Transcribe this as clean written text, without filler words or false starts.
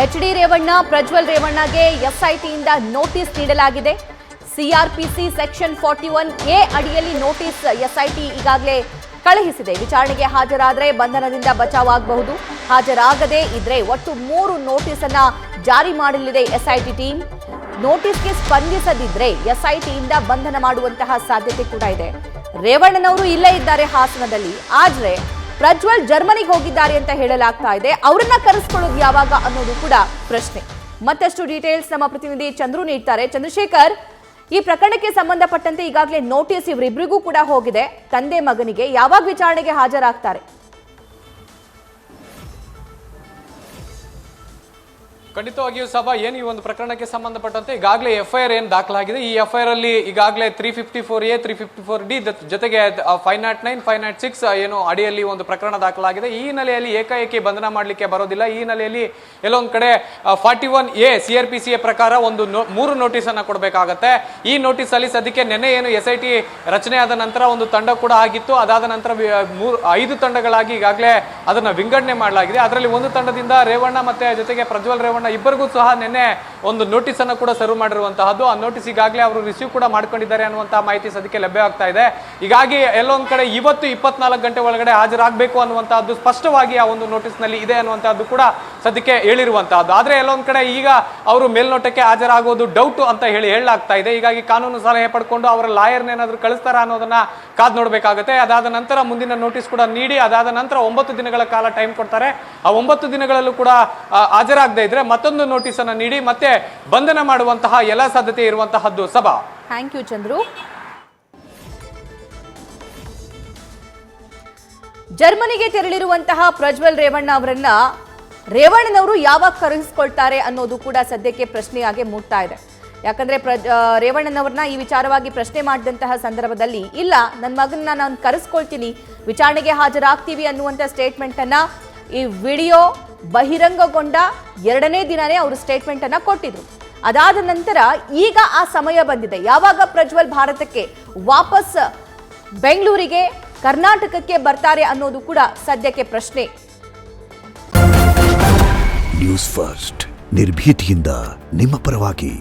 H D. Revanna, Prajwal ರೇವಣ್ಣಗೆ ಎಸ್ಐಟಿಯಿಂದ notice ನೀಡಲಾಗಿದೆ. CrPC section 41A ಅಡಿಯಲ್ಲಿ notice SIT ಈಗಾಗಲೇ ಕಳುಹಿಸಿದೆ. ವಿಚಾರಣೆಗೆ ಹಾಜರಾದರೆ ಬಂಧನದಿಂದ ಬಚಾವಾಗಬಹುದು. ಹಾಜರಾಗದೇ ಇದ್ರೆ ಒಟ್ಟು 3 ನೋಟಿಸ್ ಅನ್ನ ಜಾರಿ ಮಾಡಲಿದೆ ಎಸ್ಐಟಿ ಟೀಮ್. ನೋಟಿಸ್ಗೆ ಸ್ಪಂದಿಸದಿದ್ರೆ ಎಸ್ಐಟಿಯಿಂದ ಬಂಧನ ಮಾಡುವಂತಹ ಸಾಧ್ಯತೆ ಕೂಡ ಇದೆ. ರೇವಣ್ಣನವರು ಇಲ್ಲೇ ಇದ್ದಾರೆ ಹಾಸನದಲ್ಲಿ, ಆದ್ರೆ ಪ್ರಜ್ವಲ್ ಜರ್ಮನಿಗೆ ಹೋಗಿದ್ದಾರೆ ಅಂತ ಹೇಳಲಾಗ್ತಾ ಇದೆ. ಅವರನ್ನ ಕರೆಸ್ಕೊಳ್ಳೋದು ಯಾವಾಗ ಅನ್ನೋದು ಕೂಡ ಪ್ರಶ್ನೆ. ಮತ್ತಷ್ಟು ಡೀಟೇಲ್ಸ್ ನಮ್ಮ ಪ್ರತಿನಿಧಿ ಚಂದ್ರು ನೀಡ್ತಾರೆ. ಚಂದ್ರಶೇಖರ್, ಈ ಪ್ರಕರಣಕ್ಕೆ ಸಂಬಂಧಪಟ್ಟಂತೆ ಈಗಾಗಲೇ ನೋಟಿಸ್ ಇವರಿಬ್ಬರಿಗೂ ಕೂಡ ಹೋಗಿದೆ. ತಂದೆ ಮಗನಿಗೆ ಯಾವಾಗ ವಿಚಾರಣೆಗೆ ಹಾಜರಾಗ್ತಾರೆ? ಖಂಡಿತವಾಗಿಯೂ ಸಭಾ ಏನು ಈ ಒಂದು ಪ್ರಕರಣಕ್ಕೆ ಸಂಬಂಧಪಟ್ಟಂತೆ ಈಗಾಗಲೇ ಎಫ್ಐಆರ್ ಏನು ದಾಖಲಾಗಿದೆ. ಈ ಎಫ್ಐಆರ್ ಅಲ್ಲಿ ಈಗಾಗಲೇ 354A 354D ಜೊತೆಗೆ 509 506 ಏನು ಅಡಿಯಲ್ಲಿ ಒಂದು ಪ್ರಕರಣ ದಾಖಲಾಗಿದೆ. ಈ ಹಿನ್ನೆಲೆಯಲ್ಲಿ ಏಕಾಏಕಿ ಬಂಧನ ಮಾಡಲಿಕ್ಕೆ ಬರೋದಿಲ್ಲ. ಈ ಹಿನ್ನೆಲೆಯಲ್ಲಿ ಎಲ್ಲೊಂದು ಕಡೆ 41A CRPC ಪ್ರಕಾರ ಒಂದು 3 ನೋಟಿಸ್ ಅನ್ನ ಕೊಡಬೇಕಾಗತ್ತೆ. ಈ ನೋಟಿಸ್ ಅಲ್ಲಿ ಸದ್ಯಕ್ಕೆ ನೆನ್ನೆ ಏನು SIT ರಚನೆ ಆದ ನಂತರ ಒಂದು ತಂಡ ಕೂಡ ಆಗಿತ್ತು. ಅದಾದ ನಂತರ 5 ತಂಡಗಳಾಗಿ ಈಗಾಗಲೇ ಅದನ್ನ ವಿಂಗಡಣೆ ಮಾಡಲಾಗಿದೆ. ಅದರಲ್ಲಿ ಒಂದು ತಂಡದಿಂದ ರೇವಣ್ಣ ಮತ್ತೆ ಜೊತೆಗೆ ಪ್ರಜ್ವಲ್ ರೇವಣ್ಣ ಇಬ್ಬರಿಗೂ ಸಹ ನಿನ್ನೆ ಒಂದು ನೋಟಿಸ್ ಅನ್ನು ಕೂಡ ಸರ್ವ್ ಮಾಡಿರುವಂತಹದ್ದು. ಆ ನೋಟಿಸ್ ಈಗಾಗಲೇ ಅವರು ರಿಸೀವ್ ಕೂಡ ಮಾಡ್ಕೊಂಡಿದ್ದಾರೆ ಅನ್ನುವಂತಹ ಮಾಹಿತಿ ಸದ್ಯಕ್ಕೆ ಲಭ್ಯವಾಗ್ತಾ ಇದೆ. ಹೀಗಾಗಿ ಎಲ್ಲೊಂದ್ ಕಡೆ ಇವತ್ತು 24 ಗಂಟೆ ಒಳಗಡೆ ಹಾಜರಾಗಬೇಕು ಅನ್ನುವಂತಹದ್ದು ಸ್ಪಷ್ಟವಾಗಿ ಆ ಒಂದು ನೋಟಿಸ್ ನಲ್ಲಿ ಇದೆ ಅನ್ನುವಂತಹದ್ದು ಕೂಡ ಸದ್ಯಕ್ಕೆ ಹೇಳಿರುವಂತಹದ್ದು. ಆದ್ರೆ ಎಲ್ಲೊಂದ್ ಕಡೆ ಈಗ ಅವರು ಮೇಲ್ನೋಟಕ್ಕೆ ಹಾಜರಾಗೋದು ಡೌಟ್ ಅಂತ ಹೇಳಲಾಗ್ತಾ ಇದೆ. ಹೀಗಾಗಿ ಕಾನೂನು ಸಲಹೆ ಪಡ್ಕೊಂಡು ಅವರ ಲಾಯರ್ನ ಏನಾದ್ರು ಕಳಿಸ್ತಾರ ಅನ್ನೋದನ್ನ ಕಾದ್ ನೋಡ್ಬೇಕಾಗುತ್ತೆ. ಅದಾದ ನಂತರ ಮುಂದಿನ ನೋಟಿಸ್ ಕೂಡ ನೀಡಿ ಅದಾದ ನಂತರ 9 ದಿನಗಳ ಕಾಲ ಟೈಮ್ ಕೊಡ್ತಾರೆ. ಆ 9 ದಿನಗಳಲ್ಲೂ ಕೂಡ ಹಾಜರಾಗದೇ ಇದ್ರೆ ಮತ್ತೊಂದು ನೋಟಿಸ್ ಅನ್ನು ನೀಡಿ ಮತ್ತೆ ಬಂಧನ ಮಾಡುವಂತಹ ಎಲ್ಲ ಸಾಧ್ಯತೆ ಇರುವಂತಹದ್ದು. ಸಭಾ, ಥ್ಯಾಂಕ್ ಯು ಚಂದ್ರು. ಜರ್ಮನಿಗೆ ತೆರಳಿರುವಂತಹ ಪ್ರಜ್ವಲ್ ರೇವಣ್ಣ ಅವರನ್ನ ರೇವಣ್ಣನವರು ಯಾವಾಗ ಕರೆಸಿಕೊಳ್ತಾರೆ ಅನ್ನೋದು ಕೂಡ ಸದ್ಯಕ್ಕೆ ಪ್ರಶ್ನೆಯಾಗಿ ಮೂಡ್ತಾ ಇದೆ. ಯಾಕಂದ್ರೆ ರೇವಣ್ಣನವ್ರನ್ನ ಈ ವಿಚಾರವಾಗಿ ಪ್ರಶ್ನೆ ಮಾಡಿದಂತಹ ಸಂದರ್ಭದಲ್ಲಿ ಇಲ್ಲ, ನನ್ನ ಮಗನ್ನ ನಾನು ಕರೆಸ್ಕೊಳ್ತೀನಿ, ವಿಚಾರಣೆಗೆ ಹಾಜರಾಗ್ತೀವಿ ಅನ್ನುವಂಥ ಸ್ಟೇಟ್ಮೆಂಟ್ ಅನ್ನ ಈ ವಿಡಿಯೋ ಬಹಿರಂಗಗೊಂಡ 2ನೇ ದಿನನೇ ಅವರು ಸ್ಟೇಟ್ಮೆಂಟ್ ಅನ್ನ ಕೊಟ್ಟಿದ್ರು. ಅದಾದ ನಂತರ ಈಗ ಆ ಸಮಯ ಬಂದಿದೆ. ಯಾವಾಗ ಪ್ರಜ್ವಲ್ ಭಾರತಕ್ಕೆ ವಾಪಸ್ ಬೆಂಗಳೂರಿಗೆ ಕರ್ನಾಟಕಕ್ಕೆ ಬರ್ತಾರೆ ಅನ್ನೋದು ಕೂಡ ಸದ್ಯಕ್ಕೆ ಪ್ರಶ್ನೆ. ನ್ಯೂಸ್ ಫಸ್ಟ್ ನಿರ್ಭೀತಿಯಿಂದ ನಿಮ್ಮ ಪರವಾಗಿ.